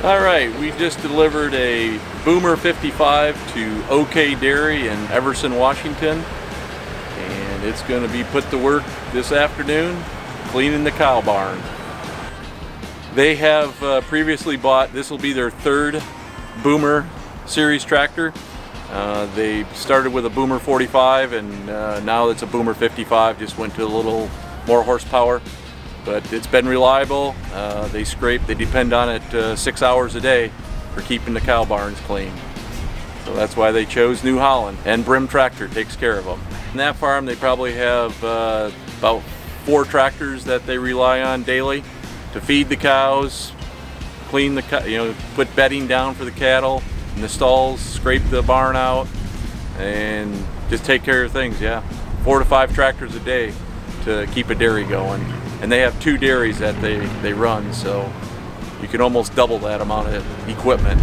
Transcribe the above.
All right, we just delivered a Boomer 55 to OK Dairy in Everson, Washington, and it's going to be put to work this afternoon cleaning the cow barn. They have previously bought, this will be their third Boomer series tractor. They started with a Boomer 45 and now it's a Boomer 55, just went to a little more horsepower. But it's been reliable. They depend on it 6 hours a day for keeping the cow barns clean. So that's why they chose New Holland, and Brim Tractor takes care of them. In that farm they probably have about 4 tractors that they rely on daily to feed the cows, clean the put bedding down for the cattle in the stalls, scrape the barn out, and just take care of things. Yeah, 4 to 5 tractors a day to keep a dairy going. And they have 2 dairies that they run, so you can almost double that amount of equipment.